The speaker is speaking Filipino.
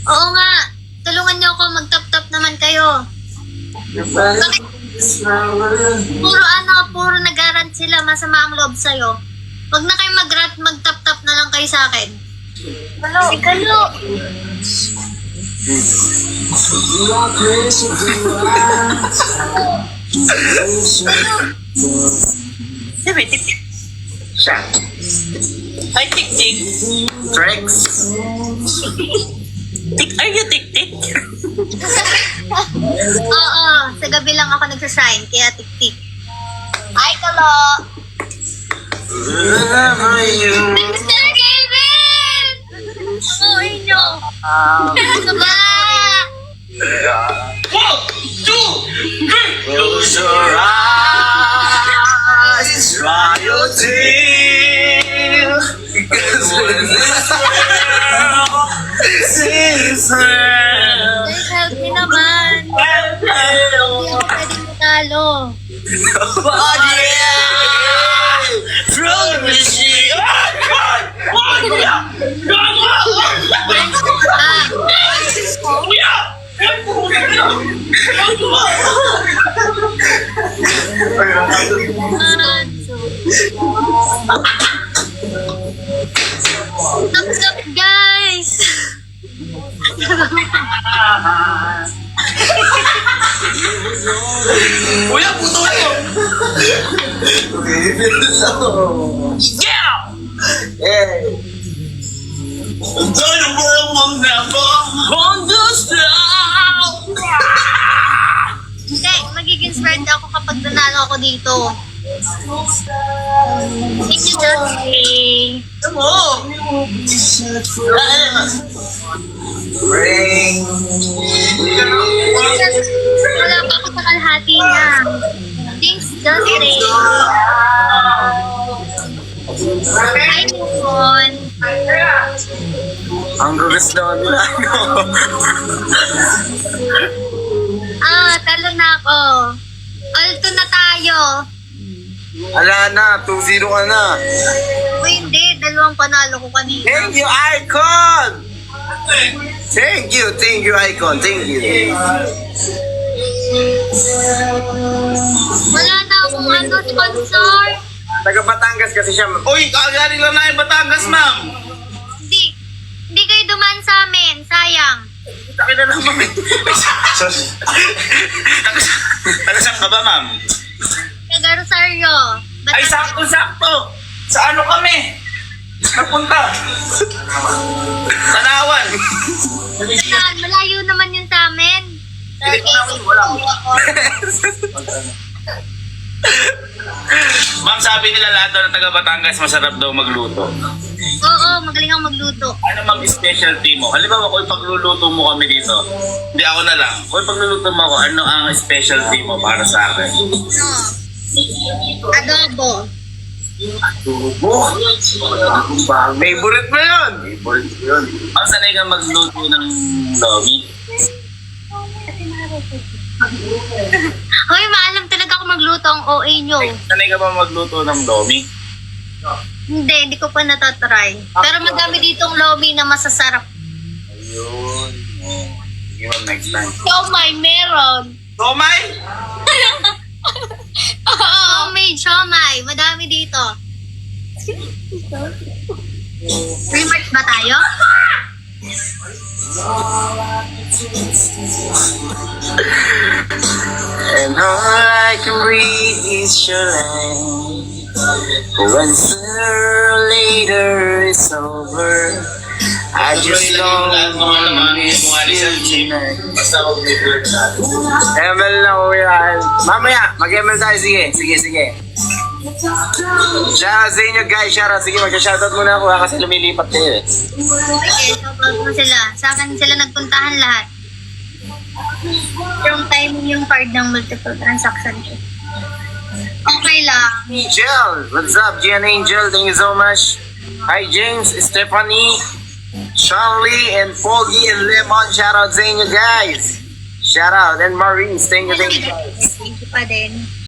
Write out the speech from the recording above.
Oo nga. Tulungan niyo ako, mag-tap-tap naman kayo. Puro nag-rant sila, masama ang loob sa'yo. Huwag na kayo mag-rant, mag-tap-tap na lang kayo sa akin. Si Kalo. Sabi, tik-tik. Siya. Ay, tik-tik. Trex. Are you tik-tik? Oo, sa gabi lang ako nagsasign, kaya tik-tik. Ay, Kalo. Wherever you Mr. Kevin! Oo, inyo. Ano ba? close your eyes, dry your tears. Because when this world sees her, Guys, help me naman. Hindi ako pwedeng matalo. oh yeah, from the machine. Thumbs up, guys! Kuya, puto kayo! Yeah! Hey! The world will never understand! Hindi, magiging inspired ako kapag nanalo ako dito. Thank you, Johnny. Come on! Ring! Wala pa ako sa kalahati niya. Thanks, Johnny. Hi, Nipon. Ang gugus daw nila. Talo na ako. Alto na tayo. Ala na, 2-0 ka na. O hindi, dalawang panalo ko kanina. Thank you, Icon! Thank you, Icon. Thank you. Wala na akong sponsor. Taga Batangas kasi siya. Uy, kagaling lang na yung Batangas, ma'am. Hindi kayo dumaan sa amin. Sayang. Taki na lang, ma'am. Taga-saan ka ba, ma'am? Taga Rosario. Ay, sakto-sakto. Sa ano kami? Napunta. Tanawan. Saan? Malayo naman yun sa amin. Hindi ko naman, wala. Ma'am, sabi nila lahat daw ng taga Batangas masarap daw magluto. Oo, magaling ako magluto. Ano mang specialty mo? Halimbawa, kung pagluluto mo kami dito, hindi ako na lang. Kung pagluluto mo ako, ano ang specialty mo para sa akin? Adobo. Tubo. Favorite mo yun. Favorite mo yun. Ang sanay ka magluto ng lomi? Hoy, maalam talaga ako magluto ang OA nyo. Sanay ka ba magluto ng lomi? Hindi ko pa natatry. Pero madami ditong lomi na masasarap. Ayun. Sige ma'am, next time. Siomay, meron. Tomay? Homemade siomay. Madami dito. Remarks ba tayo? And all I can breathe is your light. When sooner or later it's over, I just don't wanna miss you tonight. ML na kuya. Mamaya, mag-ML tayo. Sige. Shoutout sa inyo guys. Sige, mag-shoutout muna ako kasi lumilipat kayo eh. Okay, so mo sila. Sa akin sila nagpuntahan lahat. Yung timing yung card ng multiple transaction. Okay lang. Angel, what's up? Gian Angel, thank you so much. Hi James, Stephanie, Charlie, and Foggy, and Lemon. Shoutout sa inyo guys. Shoutout. And Maurice, thank you. Thank you pa din.